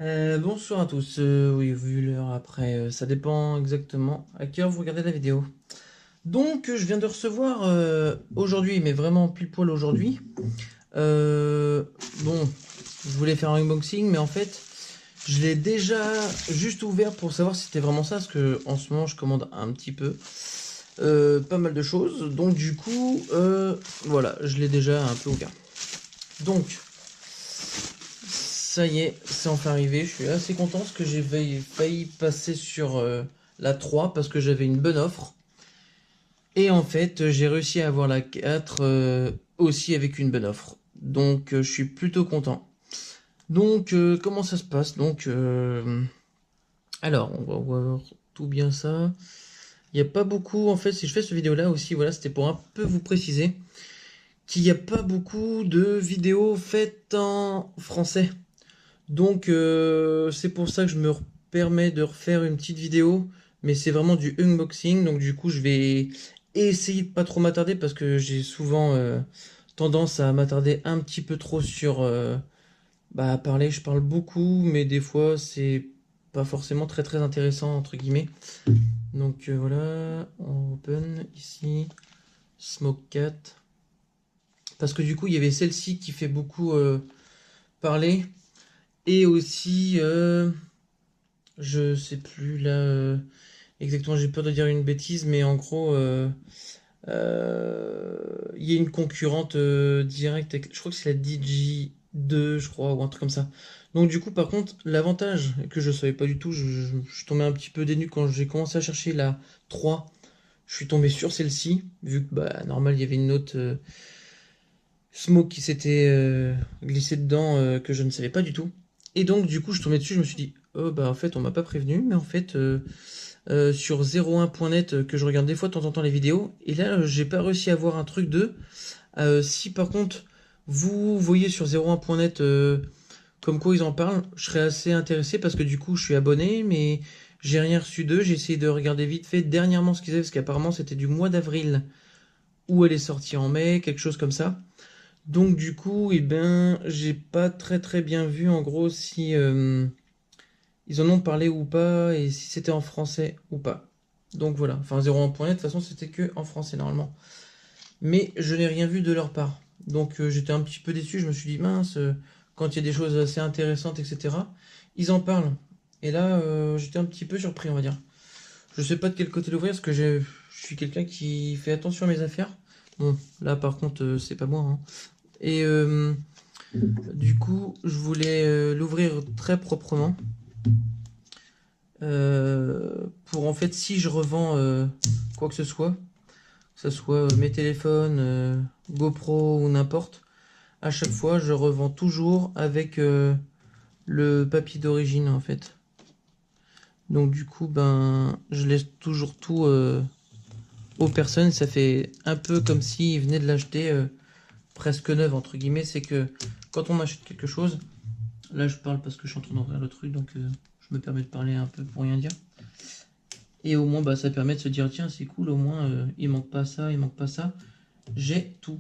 Bonsoir à tous. Oui, vu l'heure après, ça dépend exactement à quelle heure vous regardez la vidéo. Donc, je viens de recevoir aujourd'hui, mais vraiment pile poil aujourd'hui. euh, bon, je voulais faire un unboxing, mais en fait, je l'ai déjà juste ouvert pour savoir si c'était vraiment ça, parce que en ce moment, je commande un petit peu, pas mal de choses. Donc, du coup, voilà, je l'ai déjà un peu ouvert. Donc, ça y est, c'est enfin arrivé. Je suis assez content parce que j'ai failli passer sur la 3 parce que j'avais une bonne offre. Et en fait, j'ai réussi à avoir la 4 aussi avec une bonne offre. Donc, je suis plutôt content. Donc, comment ça se passe? Donc, alors, on va voir tout bien ça. Il n'y a pas beaucoup, en fait, si je fais cette vidéo-là aussi, voilà, c'était pour un peu vous préciser qu'il n'y a pas beaucoup de vidéos faites en français. Donc c'est pour ça que je me permets de refaire une petite vidéo, mais c'est vraiment du unboxing, donc du coup je vais essayer de pas trop m'attarder parce que j'ai souvent tendance à m'attarder un petit peu trop sur à parler, je parle beaucoup, mais des fois c'est pas forcément très très intéressant entre guillemets. Donc voilà, on open ici, Smoke Cat. Parce que du coup il y avait celle-ci qui fait beaucoup parler, et aussi je sais plus là exactement, j'ai peur de dire une bêtise, mais en gros, il y a une concurrente directe, je crois que c'est la DJ2, je crois, ou un truc comme ça. Donc du coup, par contre, l'avantage que je savais pas du tout, je suis tombé un petit peu dénu quand j'ai commencé à chercher la 3. Je suis tombé sur celle-ci, vu que bah normal, il y avait une autre smoke qui s'était glissé dedans que je ne savais pas du tout. Et donc du coup, je tombais dessus, je me suis dit, oh bah en fait, on m'a pas prévenu, mais en fait sur 01.net que je regarde des fois de temps en temps les vidéos. Et là, j'ai pas réussi à voir un truc de. Si par contre vous voyez sur 01.net comme quoi ils en parlent, je serais assez intéressé parce que du coup je suis abonné, mais j'ai rien reçu d'eux. J'ai essayé de regarder vite fait dernièrement ce qu'ils avaient parce qu'apparemment c'était du mois d'avril où elle est sortie en mai, quelque chose comme ça. Donc du coup, eh ben, j'ai pas très très bien vu en gros si ils en ont parlé ou pas, et si c'était en français ou pas. Donc voilà, enfin 01.net, de toute façon c'était que en français normalement. Mais je n'ai rien vu de leur part. Donc j'étais un petit peu déçu, je me suis dit mince, quand il y a des choses assez intéressantes, etc., ils en parlent. Et là, j'étais un petit peu surpris, on va dire. Je sais pas de quel côté l'ouvrir, parce que je suis quelqu'un qui fait attention à mes affaires. Bon, là par contre, c'est pas moi, hein. Et du coup, je voulais l'ouvrir très proprement. Pour en fait, si je revends quoi que ce soit mes téléphones, GoPro ou n'importe, à chaque fois je revends toujours avec le papier d'origine en fait. Donc du coup, ben, je laisse toujours tout aux personnes. Ça fait un peu comme s'ils venaient de l'acheter presque neuf entre guillemets. C'est que quand on achète quelque chose, là je parle parce que je suis en train d'ouvrir le truc, donc je me permets de parler un peu pour rien dire. Et au moins, bah, ça permet de se dire, tiens, c'est cool, au moins, il manque pas ça, il manque pas ça. J'ai tout.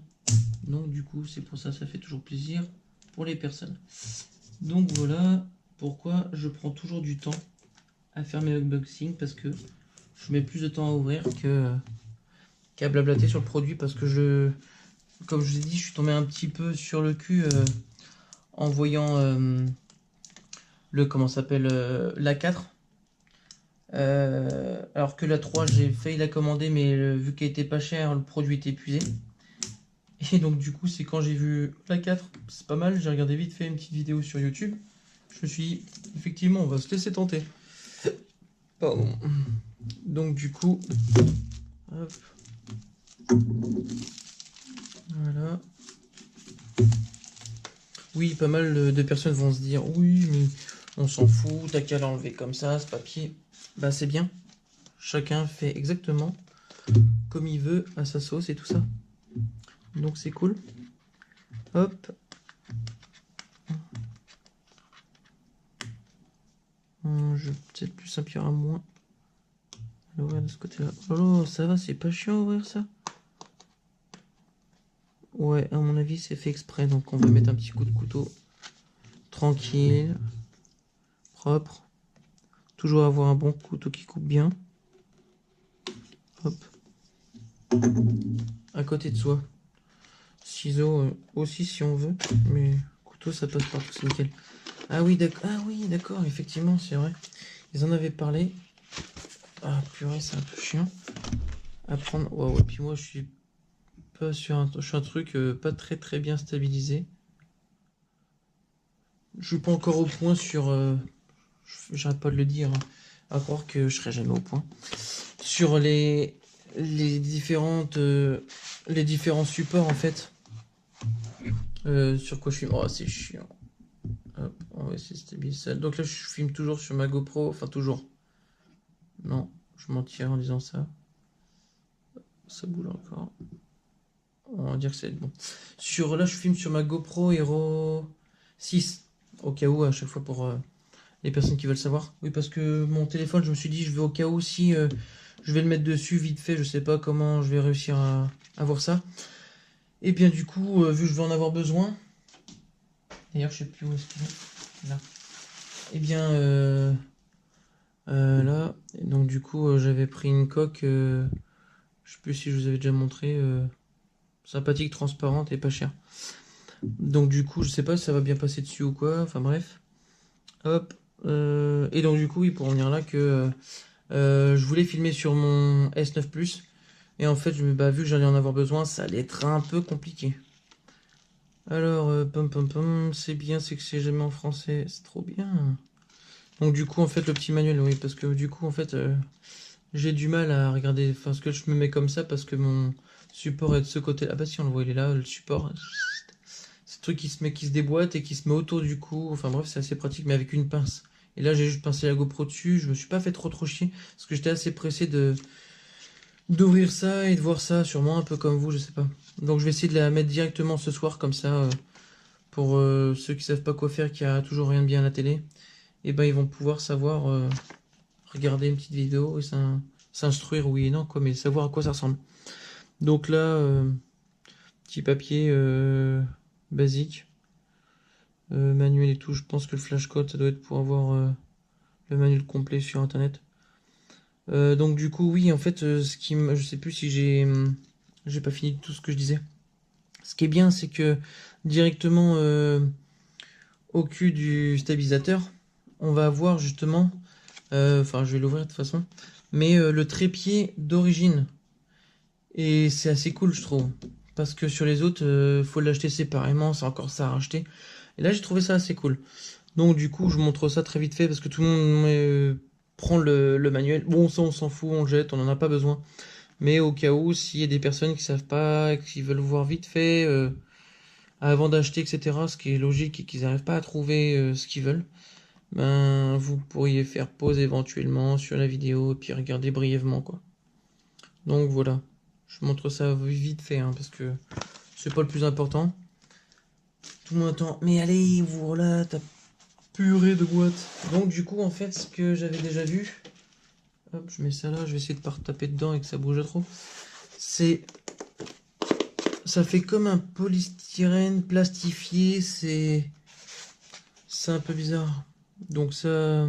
Donc, du coup, c'est pour ça, ça fait toujours plaisir pour les personnes. Donc, voilà pourquoi je prends toujours du temps à faire mes unboxings, parce que je mets plus de temps à ouvrir qu'à blablater sur le produit, parce que comme je vous ai dit, je suis tombé un petit peu sur le cul en voyant comment s'appelle, la 4. Alors que la 3, j'ai failli la commander, mais vu qu'elle était pas chère, le produit était épuisé. Et donc du coup, c'est quand j'ai vu la 4, c'est pas mal, j'ai regardé vite fait une petite vidéo sur YouTube. Je me suis dit, effectivement, on va se laisser tenter. Pardon. Donc du coup, hop, voilà. Oui, pas mal de personnes vont se dire, oui, mais on s'en fout, t'as qu'à l'enlever comme ça, ce papier. Bah c'est bien. Chacun fait exactement comme il veut à sa sauce et tout ça. Donc c'est cool. Hop. Je vais peut-être plus s'appuyer à moins. L'ouvrir de ce côté-là. Oh, ça va, c'est pas chiant ouvrir ça. Ouais, à mon avis, c'est fait exprès. Donc, on va mettre un petit coup de couteau. Tranquille. propre. Toujours avoir un bon couteau qui coupe bien. Hop. À côté de soi. Ciseaux aussi si on veut, mais couteau ça passe partout, c'est nickel. Ah oui, d'accord, effectivement, c'est vrai. Ils en avaient parlé. Ah purée, c'est un peu chiant à prendre. Waouh, et puis moi je suis pas sur un truc pas très bien stabilisé. Je suis pas encore au point sur. J'arrête pas de le dire, hein, à croire que je serai jamais au point. Sur les différentes les différents supports en fait. Sur quoi je filme. Oh, c'est chiant. Hop, on va essayer de stabiliser ça. Donc là, je filme toujours sur ma GoPro. Enfin, toujours. Non, je mentirais en disant ça. Ça boule encore. On va dire que c'est bon. Là, je filme sur ma GoPro Hero 6. Au cas où, à chaque fois pour les personnes qui veulent savoir. Oui, parce que mon téléphone, je me suis dit, je vais au cas où si je vais le mettre dessus vite fait. Je sais pas comment je vais réussir à voir ça. Et bien, du coup, vu que je vais en avoir besoin. D'ailleurs, je sais plus où est-ce qu'il est. Là. Et bien, là, et donc du coup, j'avais pris une coque, je sais plus si je vous avais déjà montré, sympathique, transparente et pas chère. Donc du coup, je sais pas si ça va bien passer dessus ou quoi, enfin bref. Hop. Et donc du coup, oui, pour en venir là, que je voulais filmer sur mon S9 Plus. Et en fait, vu que j'allais en avoir besoin, ça allait être un peu compliqué. Alors, c'est bien, c'est que c'est jamais en français, c'est trop bien. Donc du coup, en fait, le petit manuel, oui, parce que du coup, en fait, j'ai du mal à regarder, enfin, ce que je me mets comme ça, parce que mon support est de ce côté. Ah bah si, on le voit, il est là, le support. C'est le truc qui se déboîte et qui se met autour du cou. Enfin bref, c'est assez pratique, mais avec une pince. Et là, j'ai juste pincé la GoPro dessus. Je me suis pas fait trop chier, parce que j'étais assez pressé d'ouvrir ça et de voir ça, sûrement un peu comme vous, je sais pas. Donc je vais essayer de la mettre directement ce soir, comme ça, pour ceux qui savent pas quoi faire, qui a toujours rien de bien à la télé. Et ben ils vont pouvoir savoir regarder une petite vidéo et s'instruire oui et non quoi, mais savoir à quoi ça ressemble. Donc là, petit papier basique, manuel et tout. Je pense que le flashcode ça doit être pour avoir le manuel complet sur internet. Donc du coup oui en fait je sais plus si j'ai pas fini tout ce que je disais. Ce qui est bien c'est que directement au cul du stabilisateur, on va avoir justement enfin, je vais l'ouvrir de toute façon. Mais le trépied d'origine. Et c'est assez cool, je trouve. Parce que sur les autres, faut l'acheter séparément. C'est encore ça à racheter. Et là, j'ai trouvé ça assez cool. Donc, du coup, je vous montre ça très vite fait. Parce que tout le monde prend le manuel. Bon, ça, on s'en fout, on le jette. On n'en a pas besoin. Mais au cas où, s'il y a des personnes qui savent pas, qui veulent voir vite fait, avant d'acheter, etc., ce qui est logique et qu'ils n'arrivent pas à trouver ce qu'ils veulent, ben vous pourriez faire pause éventuellement sur la vidéo et puis regarder brièvement quoi. Donc voilà, je montre ça vite fait hein, parce que c'est pas le plus important. Tout le monde attend, mais allez, voilà ta purée de boîte. Donc du coup en fait ce que j'avais déjà vu, hop je mets ça là, je vais essayer de pas taper dedans et que ça bouge trop. Ça fait comme un polystyrène plastifié, c'est un peu bizarre. Donc ça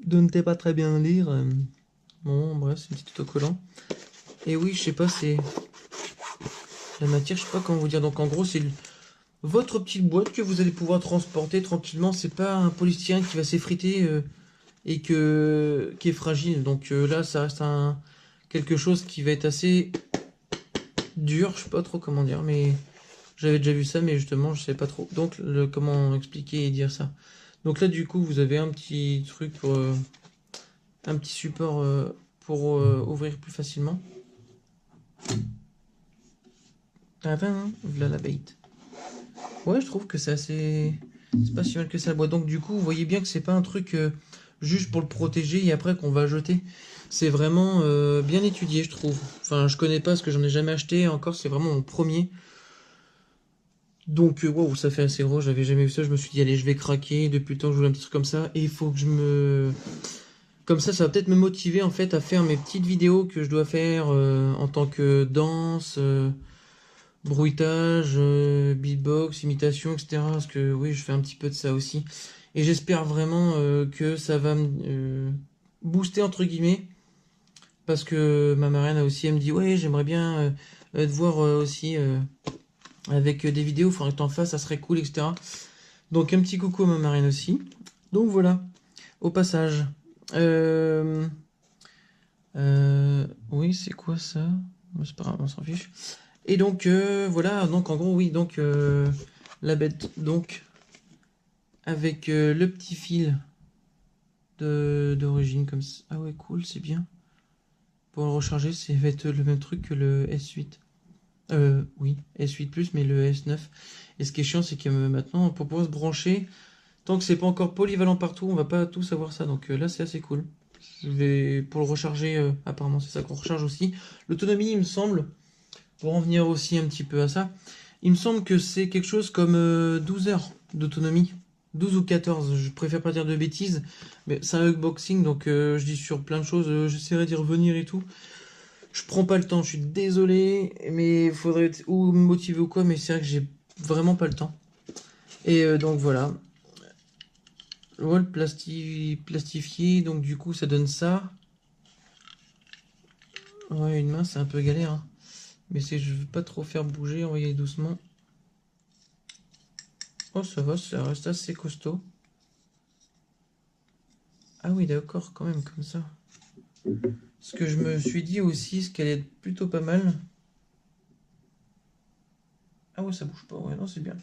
donne pas très bien lire. Bon, bref, c'est un petit autocollant. Et oui, je sais pas, c'est la matière, je sais pas comment vous dire. Donc en gros, c'est votre petite boîte que vous allez pouvoir transporter tranquillement. C'est pas un polystyrène qui va s'effriter et qui est fragile. Donc là, ça reste quelque chose qui va être assez dur. Je sais pas trop comment dire, mais j'avais déjà vu ça, mais justement, je sais pas trop. Donc comment expliquer et dire ça. Donc là, du coup, vous avez un petit truc pour un petit support pour ouvrir plus facilement. Voilà la bait. Ouais, je trouve que c'est assez. C'est pas si mal que ça la boîte. Donc, du coup, vous voyez bien que c'est pas un truc juste pour le protéger et après qu'on va jeter. C'est vraiment bien étudié, je trouve. Enfin, je connais pas parce que j'en ai jamais acheté. Encore, c'est vraiment mon premier. Donc, waouh, ça fait assez gros. J'avais jamais vu ça. Je me suis dit, allez, je vais craquer. Depuis le temps que je voulais un petit truc comme ça. Et il faut que je me. Comme ça va peut-être me motiver en fait à faire mes petites vidéos que je dois faire en tant que danse. Bruitage, beatbox, imitation, etc. Parce que oui, je fais un petit peu de ça aussi. Et j'espère vraiment que ça va me booster entre guillemets. Parce que ma marraine a aussi, elle me dit ouais j'aimerais bien te voir aussi avec des vidéos, faudrait que t'en fasses, ça serait cool, etc. Donc un petit coucou à ma marraine aussi. Donc voilà, au passage. Euh, oui, c'est quoi ça? C'est pas grave, on s'en fiche. Et donc voilà, donc en gros oui, donc la bête, donc avec le petit fil d'origine comme ça. Ah ouais, cool, c'est bien. Pour le recharger, ça va être le même truc que le S8. Oui, S8 Plus, mais le S9. Et ce qui est chiant, c'est que maintenant, pour pouvoir se brancher, tant que c'est pas encore polyvalent partout, on va pas tout savoir ça. Donc là, c'est assez cool. Je vais pour le recharger, apparemment, c'est ça qu'on recharge aussi. L'autonomie, il me semble, pour en venir aussi un petit peu à ça, il me semble que c'est quelque chose comme 12 heures d'autonomie. 12 ou 14, je préfère pas dire de bêtises, mais c'est un unboxing, donc je dis sur plein de choses, j'essaierai d'y revenir et tout. Je prends pas le temps, je suis désolé, mais il faudrait être ou me motiver ou quoi, mais c'est vrai que j'ai vraiment pas le temps. Et donc voilà. Le wall plastifié, donc du coup ça donne ça. Ouais, une main c'est un peu galère, hein. Mais c'est je veux pas trop faire bouger, on va y aller doucement. Oh ça va, ça reste assez costaud. Ah oui d'accord, quand même comme ça. Ce que je me suis dit aussi, ce qu'elle est plutôt pas mal. Ah ouais ça bouge pas, ouais non c'est bien.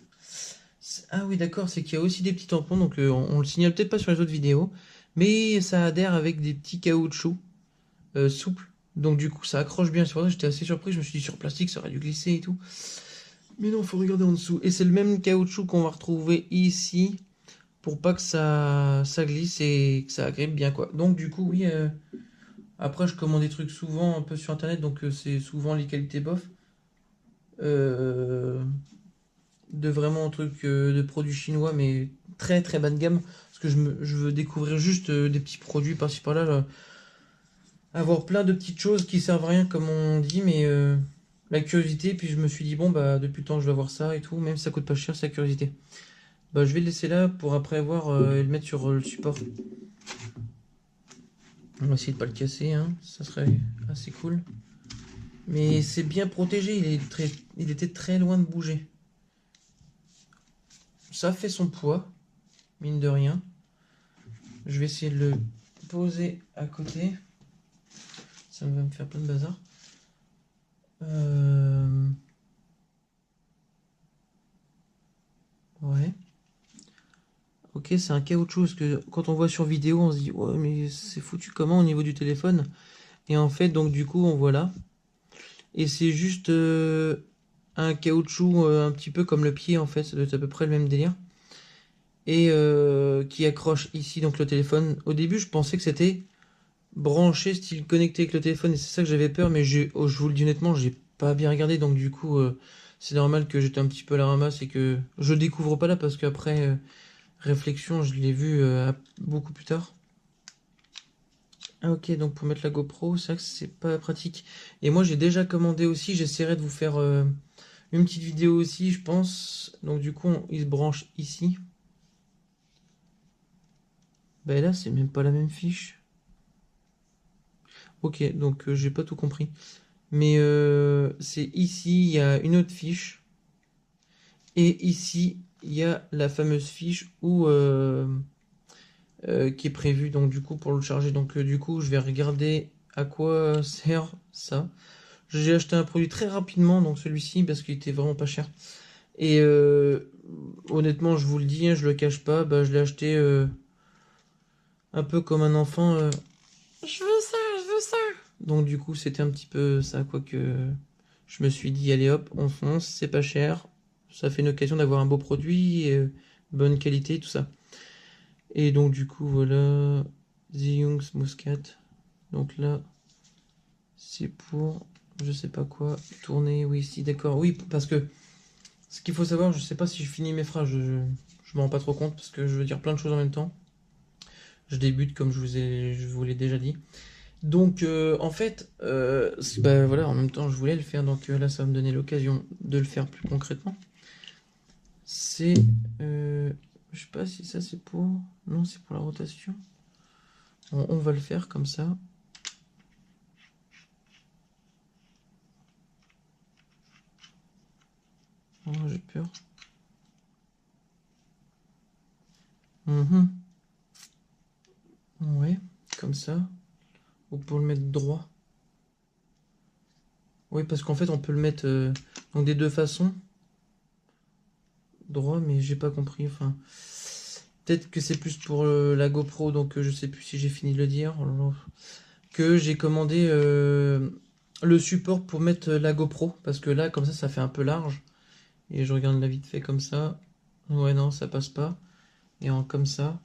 Ah oui, d'accord, c'est qu'il y a aussi des petits tampons, donc on le signale peut-être pas sur les autres vidéos, mais ça adhère avec des petits caoutchoucs souples, donc du coup ça accroche bien. C'est pour ça que j'étais assez surpris, je me suis dit sur plastique ça aurait dû glisser et tout. Mais non, faut regarder en dessous. Et c'est le même caoutchouc qu'on va retrouver ici, pour pas que ça glisse et que ça agrippe bien quoi. Donc du coup, oui, après je commande des trucs souvent un peu sur internet, donc c'est souvent les qualités bof. Euh, de vraiment un truc de produits chinois, mais très très bas de gamme. Parce que je veux découvrir juste des petits produits par-ci par-là. Avoir plein de petites choses qui servent à rien, comme on dit, mais la curiosité. Puis je me suis dit, bon, bah depuis le temps, je vais avoir ça et tout. Même si ça coûte pas cher, c'est la curiosité. Bah, je vais le laisser là pour après voir et le mettre sur le support. On va essayer de pas le casser, hein. Ça serait assez cool. Mais c'est bien protégé, il était très loin de bouger. Ça fait son poids, mine de rien. Je vais essayer de le poser à côté. Ça va me faire plein de bazar. Ouais. Ok, c'est un caoutchouc parce que quand on voit sur vidéo, on se dit ouais, mais c'est foutu comment au niveau du téléphone? Et en fait, donc du coup, on voit là. Et c'est juste un caoutchouc un petit peu comme le pied en fait, ça doit être à peu près le même délire. Et qui accroche ici donc le téléphone. Au début, je pensais que c'était branché, style connecté avec le téléphone, et c'est ça que j'avais peur, mais je vous le dis honnêtement, j'ai pas bien regardé, donc du coup, c'est normal que j'étais un petit peu à la ramasse et que je découvre pas là, parce qu'après réflexion, je l'ai vu beaucoup plus tard. Ah ok, donc pour mettre la GoPro, c'est vrai que c'est pas pratique. Et moi, j'ai déjà commandé aussi, j'essaierai de vous faire une petite vidéo aussi, je pense. Donc du coup, il se branche ici. Bah là, c'est même pas la même fiche. Ok, donc j'ai pas tout compris. Mais c'est ici, il y a une autre fiche. Et ici, il y a la fameuse fiche qui est prévue donc, du coup, pour le charger. Donc du coup, je vais regarder à quoi sert ça. J'ai acheté un produit très rapidement, donc celui-ci, parce qu'il était vraiment pas cher. Et honnêtement, je vous le dis, hein, je le cache pas, bah, je l'ai acheté un peu comme un enfant. Je veux ça, je veux ça. Donc du coup, c'était un petit peu ça, quoi que je me suis dit, allez hop, on fonce, c'est pas cher, ça fait une occasion d'avoir un beau produit, bonne qualité, tout ça. Et donc du coup, voilà, The Young's Muscat. Donc là, c'est pour, je sais pas quoi, tourner, oui, si, d'accord, oui, parce que ce qu'il faut savoir, je sais pas si je finis mes phrases, je m'en rends pas trop compte, parce que je veux dire plein de choses en même temps. Je débute comme je vous l'ai déjà dit. Donc en fait, bah, voilà, en même temps je voulais le faire, donc là ça va me donner l'occasion de le faire plus concrètement. C'est, Je sais pas si ça c'est pour... Non, c'est pour la rotation. On va le faire comme ça. Oh, j'ai peur. Ouais, comme ça. Ou pour le mettre droit. Oui, parce qu'en fait, on peut le mettre donc des deux façons. Droit, mais j'ai pas compris. Enfin, peut-être que c'est plus pour la GoPro, donc je sais plus si j'ai fini de le dire. Oh là là. Que j'ai commandé le support pour mettre la GoPro, parce que là, comme ça fait un peu large. Et je regarde la vite fait comme ça. Ouais, non, ça passe pas. Et en comme ça.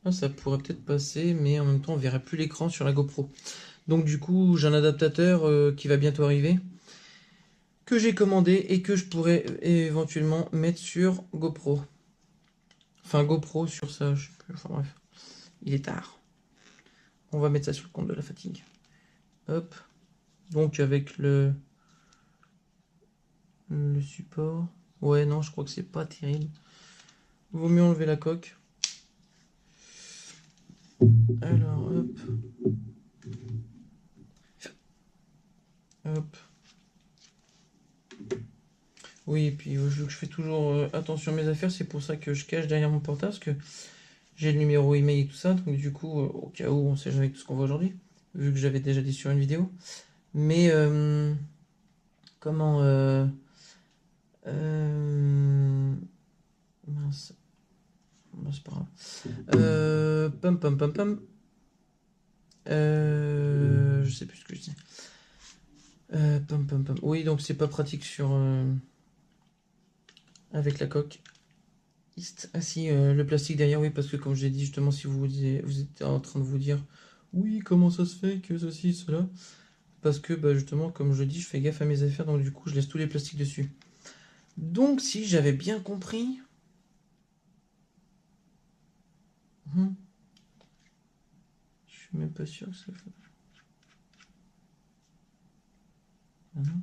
Ah, ça pourrait peut-être passer, mais en même temps, on verrait plus l'écran sur la GoPro. Donc du coup, j'ai un adaptateur qui va bientôt arriver, que j'ai commandé et que je pourrais éventuellement mettre sur GoPro. Enfin, GoPro sur ça, je sais plus. Enfin bref, il est tard. On va mettre ça sur le compte de la fatigue. Hop. Donc avec le support. Ouais, non, je crois que c'est pas terrible. Vaut mieux enlever la coque. Alors, hop. Hop. Oui, et puis je fais toujours attention à mes affaires, c'est pour ça que je cache derrière mon portable, parce que j'ai le numéro email et tout ça, donc du coup, au cas où, on sait jamais tout ce qu'on voit aujourd'hui, vu que j'avais déjà dit sur une vidéo. Mais, comment... mince, bon, c'est pas grave. Pam pam pam pam. Je sais plus ce que je dis. Pam pam pam. Oui, donc c'est pas pratique sur... avec la coque. Ah si, le plastique derrière, oui, parce que comme je l'ai dit justement, si vous êtes en train de vous dire, oui, comment ça se fait que ceci, cela, parce que bah, justement, comme je le dis, je fais gaffe à mes affaires, donc du coup, je laisse tous les plastiques dessus. Donc, si j'avais bien compris, je suis même pas sûr que ça fait. Ah non.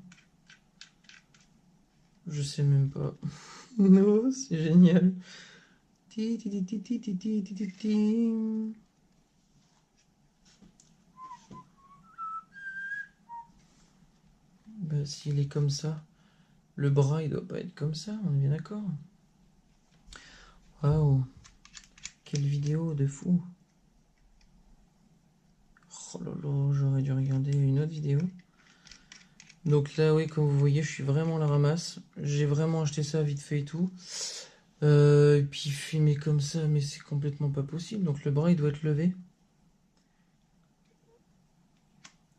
Je sais même pas. Non, c'est génial. Ti, ti, ti, ti, ti, ti, ti, ti, ti, ti. Bah, s'il est comme ça, le bras il doit pas être comme ça, on est bien d'accord. Waouh, quelle vidéo de fou. Oh là là, j'aurais dû regarder une autre vidéo. Donc là, oui, comme vous voyez, je suis vraiment à la ramasse. J'ai vraiment acheté ça vite fait et tout. Et puis filmer comme ça, mais c'est complètement pas possible. Donc le bras, il doit être levé.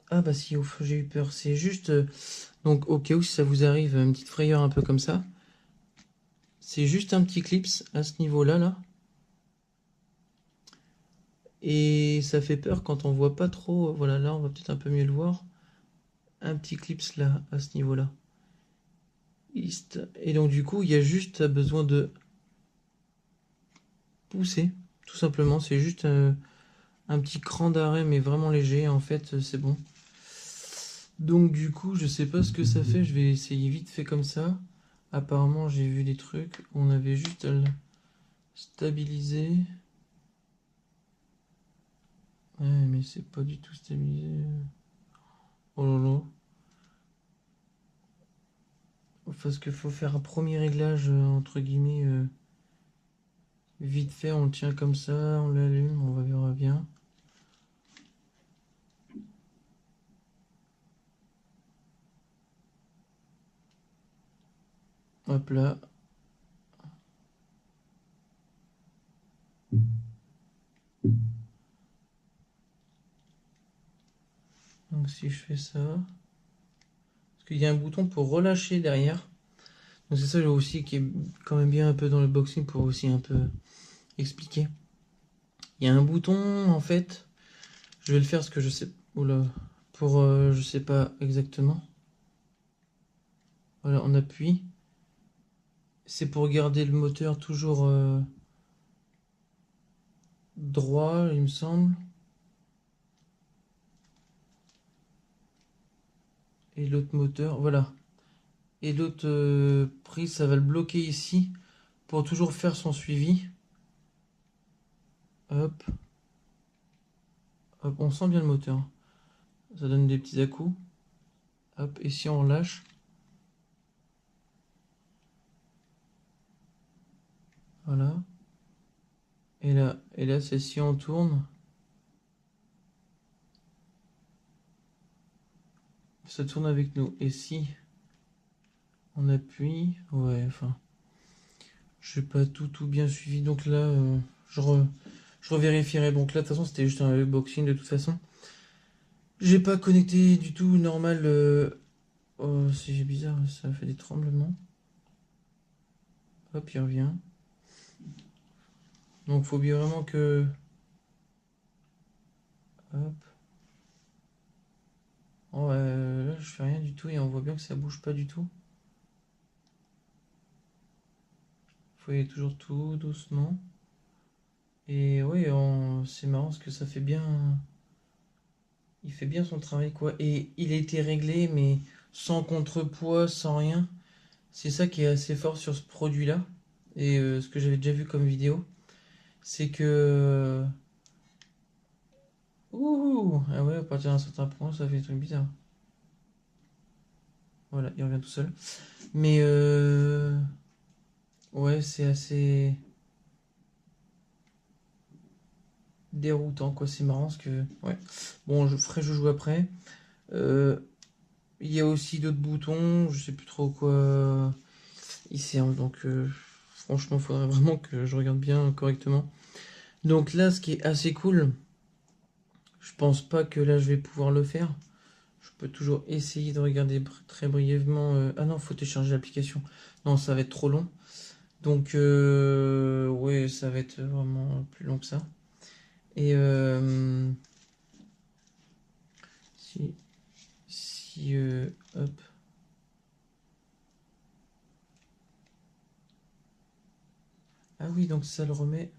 Ah bah si, ouf, j'ai eu peur. C'est juste... donc au cas où si ça vous arrive, une petite frayeur un peu comme ça. C'est juste un petit clips à ce niveau-là, là. Et ça fait peur quand on voit pas trop. Voilà, là, on va peut-être un peu mieux le voir. Un petit clips là, à ce niveau-là. Et donc du coup, il y a juste besoin de pousser, tout simplement. C'est juste un petit cran d'arrêt, mais vraiment léger. En fait, c'est bon. Donc du coup, je sais pas ce que ça fait. Je vais essayer vite fait comme ça. Apparemment, j'ai vu des trucs. On avait juste à le stabiliser. Ouais, mais c'est pas du tout stabilisé. Oh là là. Parce qu'il faut faire un premier réglage, entre guillemets, vite fait. On le tient comme ça, on l'allume, on verra bien. Hop là. Donc si je fais ça... Parce qu'il y a un bouton pour relâcher derrière. Donc c'est ça aussi qui est quand même bien un peu dans le boxing pour aussi un peu expliquer. Il y a un bouton en fait. Je vais le faire parce que je sais... Oula. Pour... je sais pas exactement. Voilà, on appuie. C'est pour garder le moteur toujours droit, il me semble. Et l'autre moteur, voilà. Et l'autre prise, ça va le bloquer ici. pour toujours faire son suivi. Hop, hop, on sent bien le moteur. Ça donne des petits à-coups. Hop, et si on relâche, voilà. Et là, c'est si on tourne, ça tourne avec nous. Et si on appuie, ouais, enfin, je n'ai pas tout bien suivi. Donc là, je revérifierai. Donc là, de toute façon, c'était juste un unboxing de toute façon. J'ai pas connecté du tout normal. Oh, c'est bizarre, ça fait des tremblements. Hop, il revient. Donc faut bien vraiment que... Hop. Oh, là, je fais rien du tout et on voit bien que ça bouge pas du tout. Faut y aller toujours tout doucement. Et oui, c'est marrant parce que ça fait bien... Il fait bien son travail, quoi. Et il a été réglé, mais sans contrepoids, sans rien. C'est ça qui est assez fort sur ce produit-là. Et ce que j'avais déjà vu comme vidéo, c'est que... Ouh! Ah ouais, à partir d'un certain point, ça fait des trucs bizarres. Voilà, il revient tout seul. Mais ouais, c'est assez déroutant, quoi. C'est marrant parce que... Ouais. Bon, je joue après. Euh, Il y a aussi d'autres boutons, je sais plus trop quoi ils servent, donc franchement, il faudrait vraiment que je regarde bien correctement. Donc là, ce qui est assez cool, je pense pas que là je vais pouvoir le faire. Je peux toujours essayer de regarder très brièvement. Ah non, faut télécharger l'application. Non, ça va être trop long. Donc ouais, ça va être vraiment plus long que ça. Et si hop. Ah oui, donc ça le remet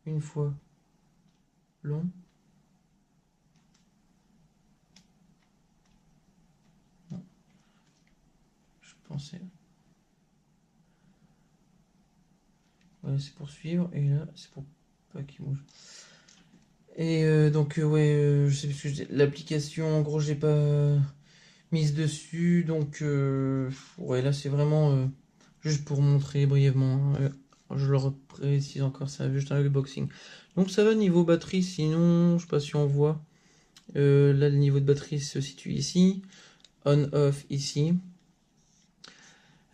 une fois long. Non, je pensais. Voilà, c'est pour suivre. Et là, c'est pour pas qu'il bouge. Et donc, ouais, je sais plus ce que je dis. L'application, en gros, j'ai pas mise dessus. Donc, ouais, là, c'est vraiment juste pour montrer brièvement, hein. Je le reprécise encore, ça juste un unboxing. Donc, ça va niveau batterie. Sinon, je sais pas si on voit. Là, le niveau de batterie se situe ici. On-off ici.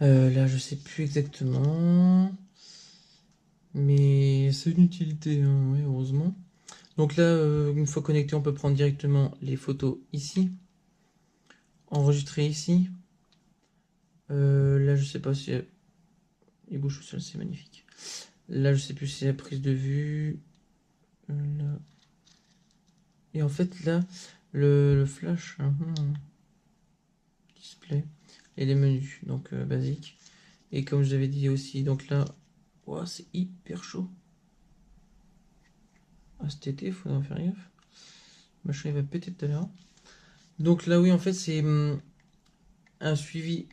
Là, je sais plus exactement. Mais c'est une utilité, hein, ouais, heureusement. Donc là, une fois connecté, on peut prendre directement les photos ici, enregistrer ici. Là, je sais pas si il bouge tout seul, c'est magnifique. Là, je sais plus si c'est la prise de vue. Là. Et en fait, là, le flash, display et les menus, donc basique. Et comme je l'avais dit aussi, donc là, wow, c'est hyper chaud. Ah, cet été, il faudra faire gaffe. Machin, il va péter tout à l'heure. Donc là, oui, en fait, c'est un suivi.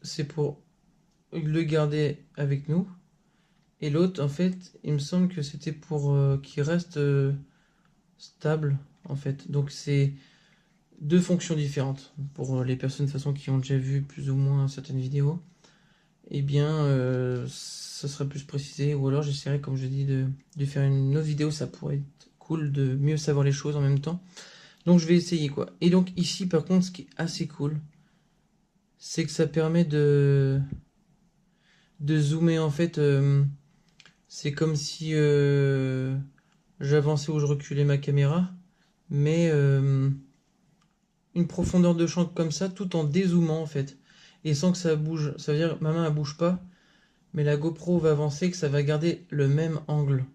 C'est pour le garder avec nous. Et l'autre, en fait, il me semble que c'était pour qu'il reste stable, en fait. Donc c'est deux fonctions différentes. Pour les personnes de toute façon qui ont déjà vu plus ou moins certaines vidéos, eh bien, ça serait plus précisé. Ou alors j'essaierai, comme je dis, de faire une autre vidéo. Ça pourrait être cool de mieux savoir les choses en même temps. Donc je vais essayer, quoi. Et donc ici, par contre, ce qui est assez cool, c'est que ça permet de zoomer, en fait. C'est comme si j'avançais ou je reculais ma caméra, mais une profondeur de champ comme ça, tout en dézoomant en fait, et sans que ça bouge. Ça veut dire que ma main elle bouge pas, mais la GoPro va avancer, que ça va garder le même angle.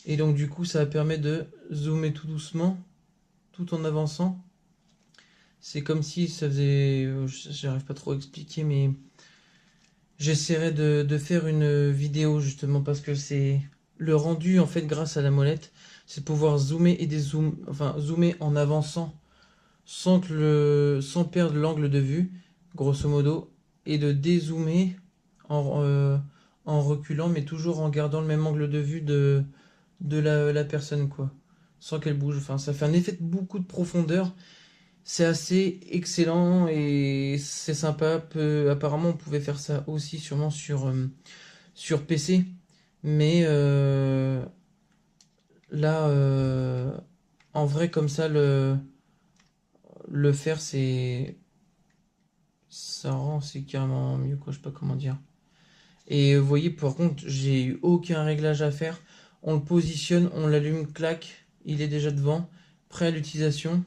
Et donc du coup, ça permet de zoomer tout doucement, tout en avançant. C'est comme si ça faisait... J'arrive pas trop à expliquer, mais j'essaierai de faire une vidéo justement parce que c'est le rendu en fait grâce à la molette, c'est pouvoir zoomer et dézoomer, enfin zoomer en avançant sans perdre l'angle de vue, grosso modo, et de dézoomer en reculant, mais toujours en gardant le même angle de vue de la personne, quoi. Sans qu'elle bouge. Enfin, ça fait un effet de beaucoup de profondeur. C'est assez excellent et c'est sympa. Apparemment, on pouvait faire ça aussi sûrement sur PC. Mais là, en vrai, comme ça, le faire, ça rend, c'est carrément mieux, quoi. Je sais pas comment dire. Et vous voyez, par contre, j'ai eu aucun réglage à faire. On le positionne, on l'allume, clac, il est déjà devant, prêt à l'utilisation.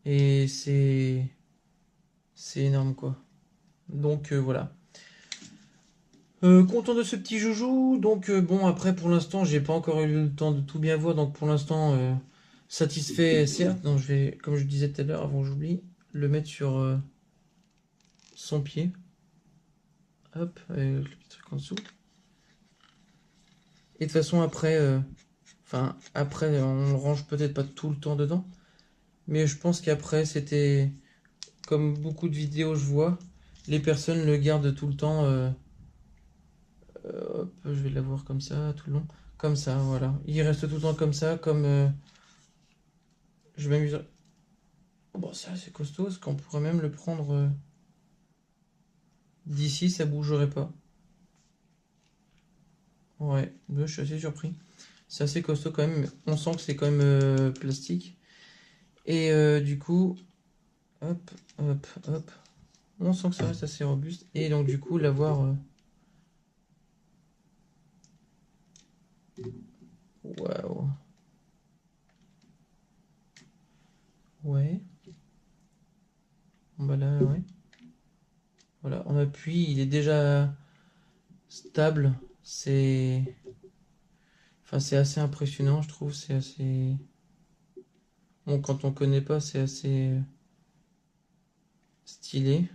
Et c'est énorme, quoi. Donc voilà. Content de ce petit joujou. Donc bon, après pour l'instant, j'ai pas encore eu le temps de tout bien voir. Donc pour l'instant, satisfait certes. Donc je vais, comme je disais tout à l'heure, avant que j'oublie, le mettre sur son pied. Hop, avec le petit truc en dessous. Et de toute façon après, après on le range peut-être pas tout le temps dedans. Mais je pense qu'après c'était comme beaucoup de vidéos je vois, les personnes le gardent tout le temps. Hop, je vais l'avoir comme ça tout le long. Comme ça, voilà. Il reste tout le temps comme ça, comme je m'amuse. Bon, ça c'est costaud, parce qu'on pourrait même le prendre d'ici, ça bougerait pas. Ouais, je suis assez surpris. C'est assez costaud quand même. On sent que c'est quand même plastique. Et du coup, hop, hop, hop. On sent que ça reste assez robuste. Et donc du coup, l'avoir... Waouh. Ouais. Bon, bah là, ouais. Voilà, on appuie, il est déjà stable. C'est... Enfin, c'est assez impressionnant, je trouve. C'est assez... Bon, quand on connaît pas, c'est assez stylé.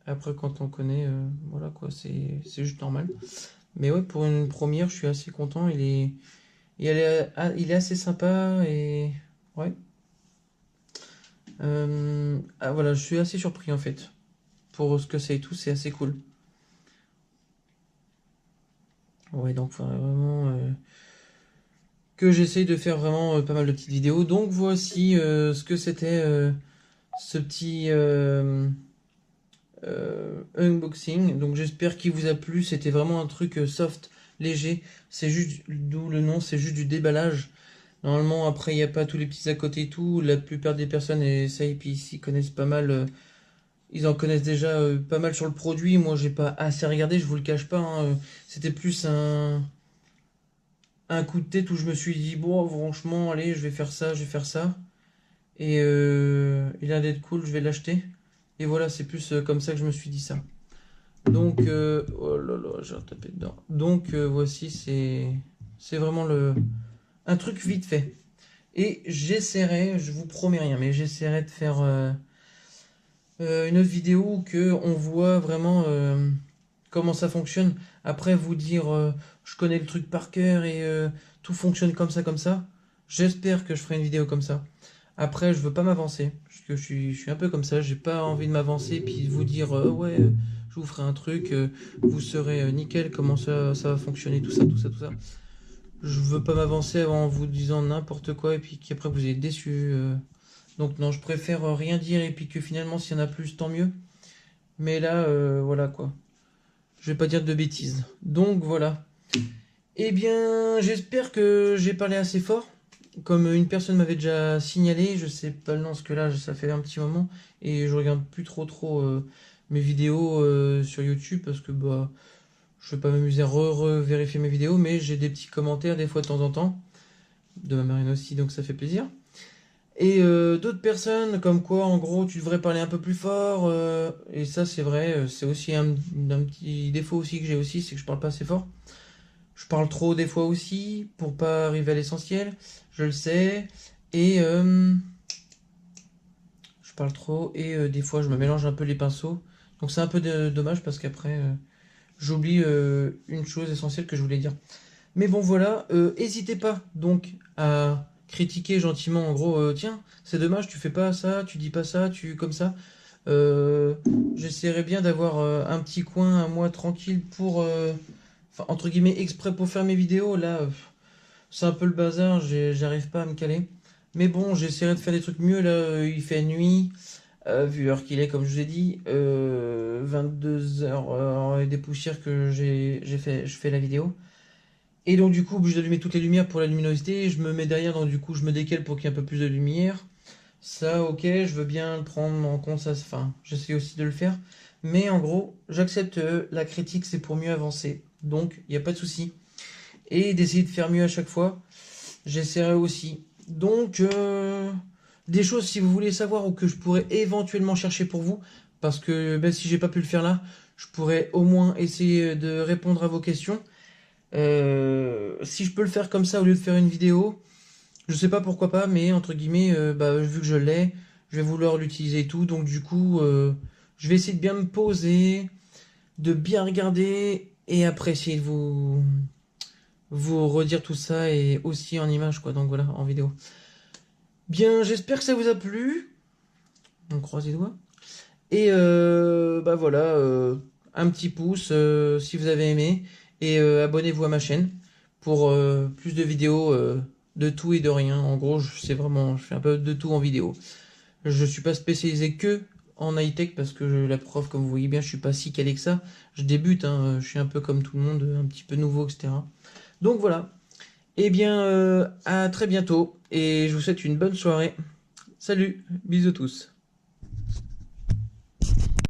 Après, quand on connaît, voilà quoi, c'est juste normal. Mais ouais, pour une première, je suis assez content. Il est assez sympa et ouais. Ah voilà, je suis assez surpris en fait. Pour ce que c'est et tout, c'est assez cool. Ouais, donc faudrait vraiment que j'essaye de faire vraiment pas mal de petites vidéos. Donc voici ce que c'était ce petit unboxing. Donc j'espère qu'il vous a plu. C'était vraiment un truc soft, léger. C'est juste, d'où le nom, c'est juste du déballage. Normalement, après, il n'y a pas tous les petits à côté et tout. La plupart des personnes essayent, puis s'y connaissent pas mal. Ils en connaissent déjà pas mal sur le produit. Moi, j'ai pas assez regardé, je vous le cache pas, hein. C'était plus un coup de tête où je me suis dit, bon, franchement, allez, je vais faire ça, je vais faire ça. Et il a l'air d'être cool, je vais l'acheter. Et voilà, c'est plus comme ça que je me suis dit ça. Donc, oh là là, j'ai retapé dedans. Donc, voici, c'est vraiment un truc vite fait. Et j'essaierai, je vous promets rien, mais j'essaierai de faire une autre vidéo où on voit vraiment comment ça fonctionne. Après, vous dire, je connais le truc par cœur et tout fonctionne comme ça. J'espère que je ferai une vidéo comme ça. Après, je veux pas m'avancer, parce que je suis un peu comme ça, j'ai pas envie de m'avancer puis de vous dire ouais, je vous ferai un truc, vous serez nickel, comment ça va fonctionner, tout ça, tout ça, tout ça. Je veux pas m'avancer en vous disant n'importe quoi et puis qu'après vous êtes déçu. Donc non, je préfère rien dire et puis que finalement s'il y en a plus, tant mieux. Mais là, voilà quoi. Je vais pas dire de bêtises. Donc voilà. Eh bien, j'espère que j'ai parlé assez fort. Comme une personne m'avait déjà signalé, je sais pas le nom, parce que là, ça fait un petit moment, et je regarde plus trop mes vidéos sur YouTube, parce que bah, je vais pas m'amuser à vérifier mes vidéos, mais j'ai des petits commentaires des fois de temps en temps, de ma marine aussi, donc ça fait plaisir. Et d'autres personnes, comme quoi, en gros, tu devrais parler un peu plus fort, et ça c'est vrai, c'est aussi un petit défaut aussi que j'ai aussi, c'est que je parle pas assez fort. Je parle trop des fois aussi, pour pas arriver à l'essentiel, je le sais. Et je parle trop, et des fois je me mélange un peu les pinceaux. Donc c'est un peu dommage parce qu'après j'oublie une chose essentielle que je voulais dire. Mais bon voilà, n'hésitez pas donc à critiquer gentiment en gros, tiens, c'est dommage, tu fais pas ça, tu dis pas ça, tu comme ça. Euh, J'essaierai bien d'avoir un petit coin à moi tranquille pour, enfin, entre guillemets, exprès pour faire mes vidéos. Là, c'est un peu le bazar, j'arrive pas à me caler. Mais bon, j'essaierai de faire des trucs mieux. Là, il fait nuit, vu l'heure qu'il est, comme je vous ai dit, 22 h et des poussières que je fais la vidéo. Et donc, du coup, obligé d'allumer toutes les lumières pour la luminosité. Je me mets derrière, donc du coup, je me décale pour qu'il y ait un peu plus de lumière. Ça, ok, je veux bien le prendre en compte, ça, enfin, j'essaie aussi de le faire. Mais en gros, j'accepte la critique, c'est pour mieux avancer. Donc, il n'y a pas de souci. Et d'essayer de faire mieux à chaque fois, j'essaierai aussi. Donc, des choses, si vous voulez savoir, ou que je pourrais éventuellement chercher pour vous, parce que ben, si j'ai pas pu le faire là, je pourrais au moins essayer de répondre à vos questions. Si je peux le faire comme ça au lieu de faire une vidéo, je sais pas pourquoi pas, mais entre guillemets, bah, vu que je l'ai, je vais vouloir l'utiliser et tout. Donc du coup, je vais essayer de bien me poser, de bien regarder et après essayer de vous redire tout ça et aussi en image, quoi. Donc voilà, en vidéo. Bien, j'espère que ça vous a plu. On croise les doigts. Et bah voilà, un petit pouce si vous avez aimé. Et abonnez-vous à ma chaîne pour plus de vidéos de tout et de rien. En gros, c'est vraiment, je fais un peu de tout en vidéo. Je suis pas spécialisé que en high-tech parce que la prof, comme vous voyez bien, je suis pas si calé que ça. Je débute, hein, je suis un peu comme tout le monde, un petit peu nouveau, etc. Donc voilà. Eh bien, à très bientôt et je vous souhaite une bonne soirée. Salut, bisous tous.